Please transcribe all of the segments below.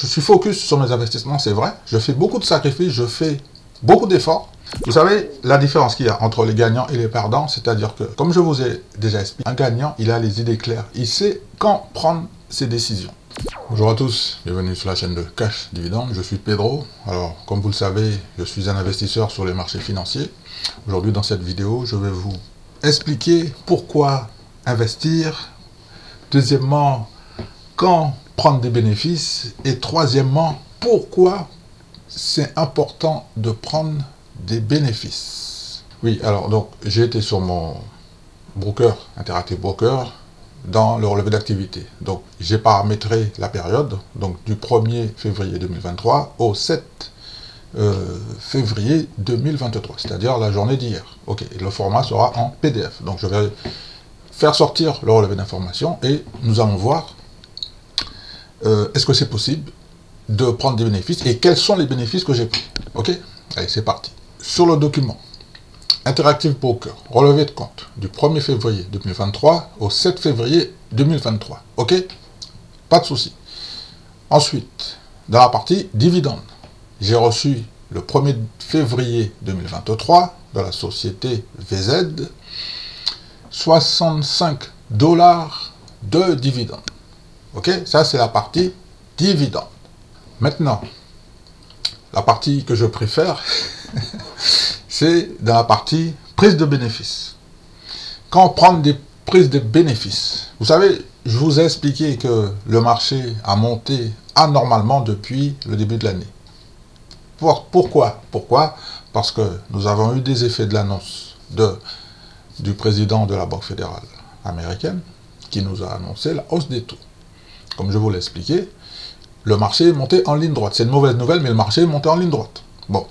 Je suis focus sur mes investissements, c'est vrai. Je fais beaucoup de sacrifices, je fais beaucoup d'efforts. Vous savez, la différence qu'il y a entre les gagnants et les perdants, c'est-à-dire que, comme je vous ai déjà expliqué, un gagnant, il a les idées claires. Il sait quand prendre ses décisions. Bonjour à tous, bienvenue sur la chaîne de Cash Dividende. Je suis Pedro. Alors, comme vous le savez, je suis un investisseur sur les marchés financiers. Aujourd'hui, dans cette vidéo, je vais vous expliquer pourquoi investir. Deuxièmement, quand prendre des bénéfices. Et troisièmement, pourquoi c'est important de prendre des bénéfices. Oui, alors, donc, j'ai été sur mon broker, Interactive Broker, dans le relevé d'activité. Donc, j'ai paramétré la période, donc du 1er février 2023 au 7 février 2023, c'est-à-dire la journée d'hier. Ok, et le format sera en PDF. Donc, je vais faire sortir le relevé d'information et nous allons voir est-ce que c'est possible de prendre des bénéfices et quels sont les bénéfices que j'ai pris. Ok, allez, c'est parti. Sur le document Interactive Broker, relevé de compte du 1er février 2023 au 7 février 2023. Ok, pas de souci. Ensuite, dans la partie dividende, j'ai reçu le 1er février 2023 de la société VZ 65 $ de dividendes. Ok, ça c'est la partie dividende. Maintenant, la partie que je préfère, c'est dans la partie prise de bénéfices. Quand on prend des prises de bénéfices, vous savez, je vous ai expliqué que le marché a monté anormalement depuis le début de l'année. Pourquoi? Parce que nous avons eu des effets de l'annonce du président de la Banque fédérale américaine qui nous a annoncé la hausse des taux. Comme je vous l'ai expliqué, le marché est monté en ligne droite. C'est une mauvaise nouvelle, mais le marché est monté en ligne droite. Bon,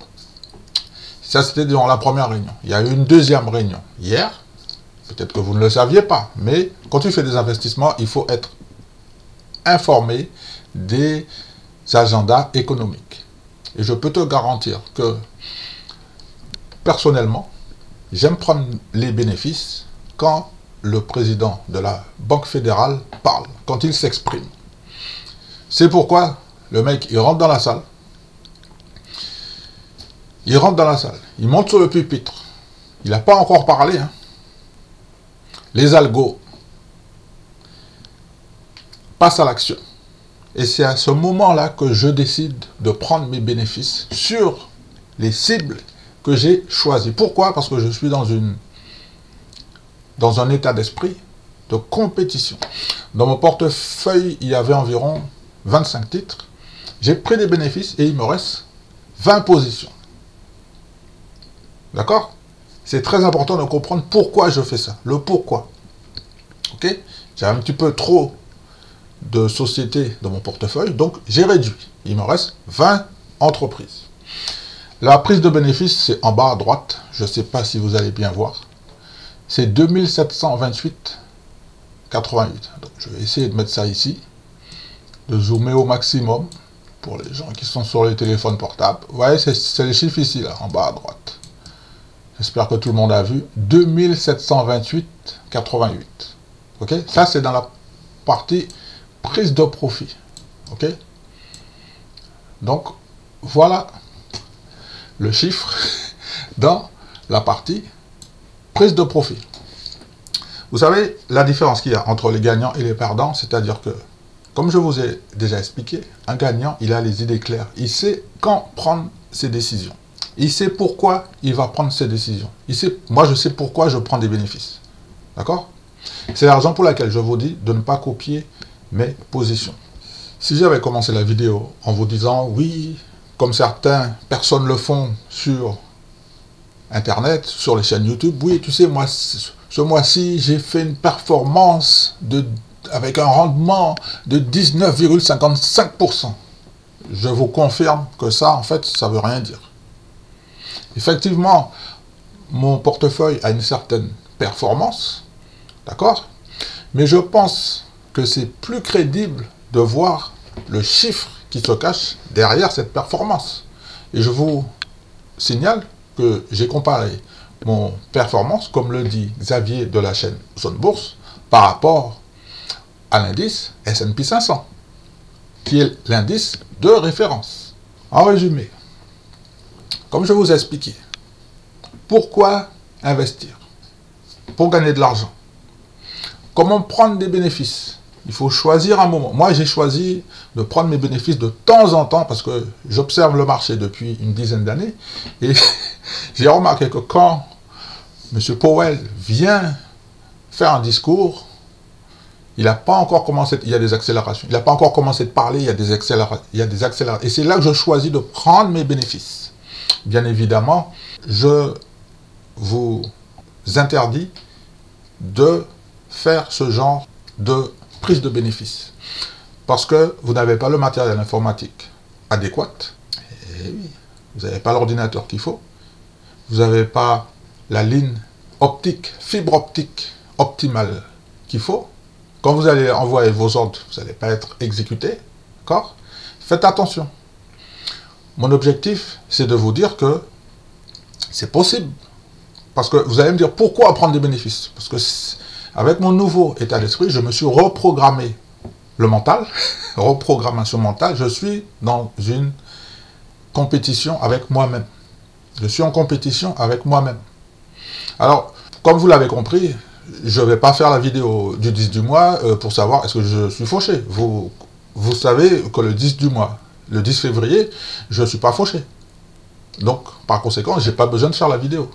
ça c'était dans la première réunion. Il y a eu une deuxième réunion hier. Peut-être que vous ne le saviez pas, mais quand tu fais des investissements, il faut être informé des agendas économiques. Et je peux te garantir que, personnellement, j'aime prendre les bénéfices quand le président de la Banque fédérale parle, quand il s'exprime. C'est pourquoi le mec, il rentre dans la salle, il monte sur le pupitre, il n'a pas encore parlé, hein. Les algos passent à l'action. Et c'est à ce moment-là que je décide de prendre mes bénéfices sur les cibles que j'ai choisies. Pourquoi? Parce que je suis dans un état d'esprit de compétition. Dans mon portefeuille, il y avait environ 25 titres. J'ai pris des bénéfices et il me reste 20 positions. D'accord? C'est très important de comprendre pourquoi je fais ça. Le pourquoi. Ok? J'ai un petit peu trop de sociétés dans mon portefeuille, donc j'ai réduit. Il me reste 20 entreprises. La prise de bénéfice, c'est en bas à droite. Je ne sais pas si vous allez bien voir. C'est 2728,88. Donc je vais essayer de mettre ça ici, de zoomer au maximum pour les gens qui sont sur les téléphones portables. Vous voyez, c'est les chiffres ici, là, en bas à droite. J'espère que tout le monde a vu. 2728,88. Ok? Ça, c'est dans la partie prise de profit. Ok? Donc, voilà le chiffre dans la partie prise de profit. Vous savez, la différence qu'il y a entre les gagnants et les perdants, c'est-à-dire que, comme je vous ai déjà expliqué, un gagnant, il a les idées claires. Il sait quand prendre ses décisions. Il sait pourquoi il va prendre ses décisions. Moi, je sais pourquoi je prends des bénéfices. D'accord? C'est la raison pour laquelle je vous dis de ne pas copier mes positions. Si j'avais commencé la vidéo en vous disant, oui, comme certaines personnes le font sur Internet, sur les chaînes YouTube, oui, tu sais, moi, ce mois-ci, j'ai fait une performance avec un rendement de 19,55%. Je vous confirme que ça, en fait, ça ne veut rien dire. Effectivement, mon portefeuille a une certaine performance, d'accord? Mais je pense que c'est plus crédible de voir le chiffre qui se cache derrière cette performance. Et je vous signale que j'ai comparé mon performance, comme le dit Xavier de la chaîne Zone Bourse, par rapport à l'indice S&P 500. qui est l'indice de référence. En résumé, comme je vous ai expliqué, pourquoi investir? Pour gagner de l'argent. Comment prendre des bénéfices? Il faut choisir un moment. Moi, j'ai choisi de prendre mes bénéfices de temps en temps parce que j'observe le marché depuis une dizaine d'années et j'ai remarqué que quand M. Powell vient faire un discours, il n'a pas encore commencé, il y a des accélérations, il n'a pas encore commencé de parler, il y a des accélérations. Et c'est là que je choisis de prendre mes bénéfices. Bien évidemment, je vous interdis de faire ce genre de prise de bénéfices. Parce que vous n'avez pas le matériel informatique adéquat. Et oui, vous n'avez pas l'ordinateur qu'il faut. Vous n'avez pas la ligne optique, fibre optique optimale qu'il faut. Quand vous allez envoyer vos ordres, vous n'allez pas être exécuté. D'accord? Faites attention. Mon objectif, c'est de vous dire que c'est possible. Parce que vous allez me dire, pourquoi prendre des bénéfices? Parce que avec mon nouveau état d'esprit, je me suis reprogrammé le mental, reprogrammation mentale, je suis dans une compétition avec moi-même. Je suis en compétition avec moi-même. Alors, comme vous l'avez compris, je ne vais pas faire la vidéo du 10 du mois pour savoir est-ce que je suis fauché. Vous savez que le 10 du mois, le 10 février, je ne suis pas fauché. Donc, par conséquent, je n'ai pas besoin de faire la vidéo.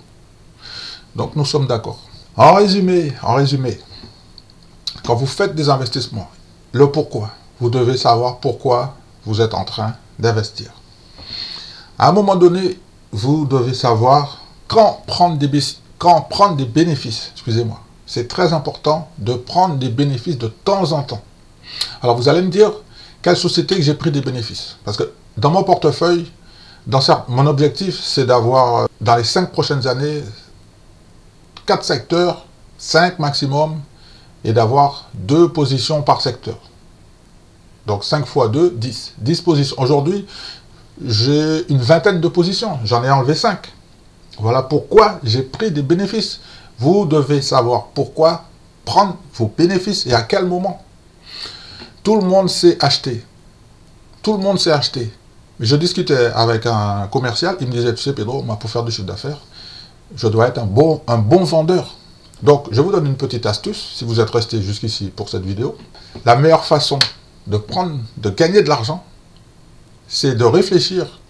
Donc, nous sommes d'accord. En résumé, quand vous faites des investissements, le pourquoi, vous devez savoir pourquoi vous êtes en train d'investir. À un moment donné, vous devez savoir quand prendre des bénéfices. Excusez-moi. C'est très important de prendre des bénéfices de temps en temps. Alors, vous allez me dire, quelle société que j'ai pris des bénéfices? Parce que dans mon portefeuille, mon objectif, c'est d'avoir, dans les 5 prochaines années, 4 secteurs, 5 maximum, et d'avoir 2 positions par secteur. Donc 5 fois 2, 10. 10 positions. Aujourd'hui, j'ai une vingtaine de positions. J'en ai enlevé 5. Voilà pourquoi j'ai pris des bénéfices. Vous devez savoir pourquoi prendre vos bénéfices et à quel moment. Tout le monde sait acheter. Tout le monde sait acheter. Je discutais avec un commercial, il me disait, tu sais Pedro, moi pour faire du chiffre d'affaires, je dois être un bon vendeur. Donc, je vous donne une petite astuce, si vous êtes resté jusqu'ici pour cette vidéo. La meilleure façon de gagner de l'argent, c'est de réfléchir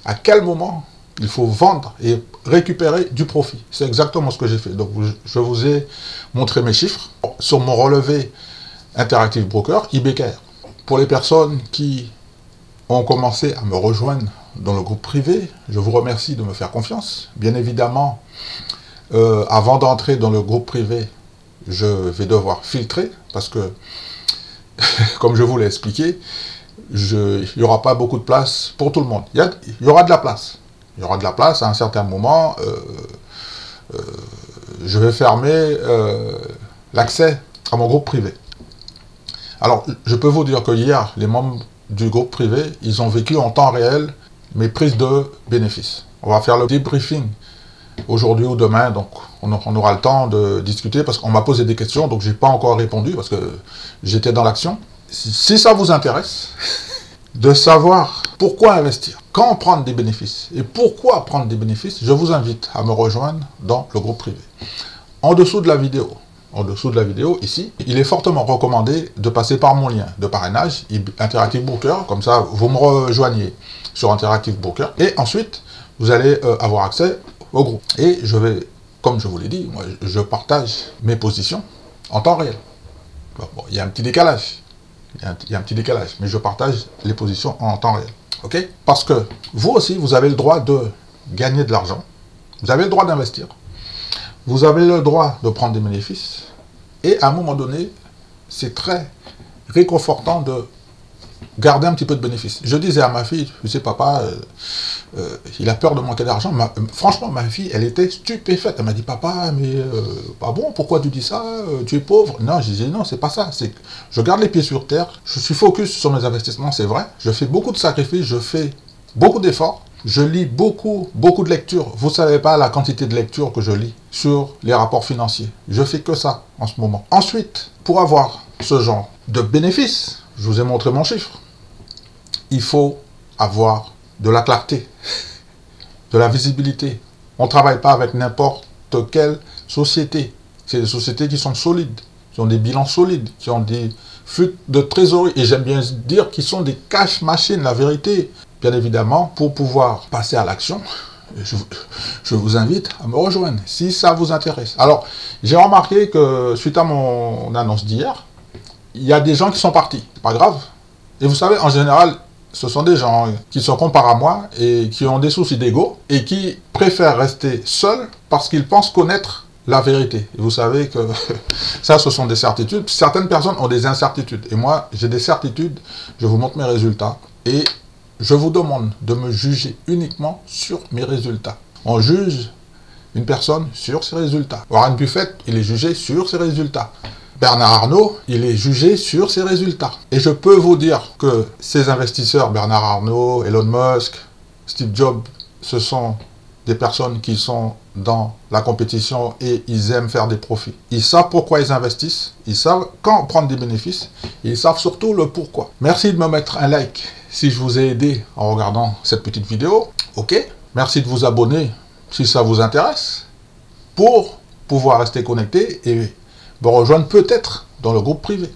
à quel moment il faut vendre et récupérer du profit. C'est exactement ce que j'ai fait. Donc, je vous ai montré mes chiffres sur mon relevé Interactive Broker, IBKR. Pour les personnes qui ont commencé à me rejoindre dans le groupe privé, je vous remercie de me faire confiance. Bien évidemment, avant d'entrer dans le groupe privé, je vais devoir filtrer parce que, comme je vous l'ai expliqué, il n'y aura pas beaucoup de place pour tout le monde. Il y aura de la place. Il y aura de la place à un certain moment. Je vais fermer l'accès à mon groupe privé. Alors, je peux vous dire que hier, les membres du groupe privé, ils ont vécu en temps réel mes prises de bénéfices. On va faire le debriefing aujourd'hui ou demain, donc on aura le temps de discuter parce qu'on m'a posé des questions, donc j'ai pas encore répondu parce que j'étais dans l'action. Si ça vous intéresse, de savoir pourquoi investir, quand prendre des bénéfices et pourquoi prendre des bénéfices, je vous invite à me rejoindre dans le groupe privé. En dessous de la vidéo, ici, il est fortement recommandé de passer par mon lien de parrainage, Interactive Broker, comme ça vous me rejoignez sur Interactive Broker, et ensuite vous allez avoir accès au groupe. Et je vais, comme je vous l'ai dit, moi je partage mes positions en temps réel. Bon, il y a un petit décalage, mais je partage les positions en temps réel. Ok? Parce que vous aussi, vous avez le droit de gagner de l'argent, vous avez le droit d'investir, vous avez le droit de prendre des bénéfices, et à un moment donné, c'est très réconfortant de garder un petit peu de bénéfices. Je disais à ma fille, tu sais papa, il a peur de manquer d'argent. Franchement, ma fille, elle était stupéfaite. Elle m'a dit, papa, mais pas bon, pourquoi tu dis ça? Tu es pauvre? Non, je disais, non, c'est pas ça. C'est que je garde les pieds sur terre, je suis focus sur mes investissements, c'est vrai. Je fais beaucoup de sacrifices, je fais beaucoup d'efforts. Je lis beaucoup de lectures. Vous ne savez pas la quantité de lectures que je lis sur les rapports financiers. Je fais que ça en ce moment. Ensuite, pour avoir ce genre de bénéfices, Je vous ai montré mon chiffre. Il faut avoir de la clarté, de la visibilité. On ne travaille pas avec n'importe quelle société. C'est des sociétés qui sont solides, qui ont des bilans solides, qui ont des flux de trésorerie. Et j'aime bien dire qu'ils sont des cash machines, la vérité. Bien évidemment, pour pouvoir passer à l'action, je vous invite à me rejoindre, si ça vous intéresse. Alors, j'ai remarqué que suite à mon annonce d'hier, il y a des gens qui sont partis. C'est pas grave. Et vous savez, en général, ce sont des gens qui se comparent à moi et qui ont des soucis d'ego et qui préfèrent rester seuls parce qu'ils pensent connaître la vérité. Et vous savez que ça, ce sont des certitudes. Certaines personnes ont des incertitudes. Et moi, j'ai des certitudes. Je vous montre mes résultats. Et je vous demande de me juger uniquement sur mes résultats. On juge une personne sur ses résultats. Warren Buffett, il est jugé sur ses résultats. Bernard Arnault, il est jugé sur ses résultats. Et je peux vous dire que ces investisseurs, Bernard Arnault, Elon Musk, Steve Jobs, ce sont des personnes qui sont dans la compétition et ils aiment faire des profits. Ils savent pourquoi ils investissent, ils savent quand prendre des bénéfices, et ils savent surtout le pourquoi. Merci de me mettre un like si je vous ai aidé en regardant cette petite vidéo. Ok, merci de vous abonner si ça vous intéresse pour pouvoir rester connecté et me rejoindre peut-être dans le groupe privé.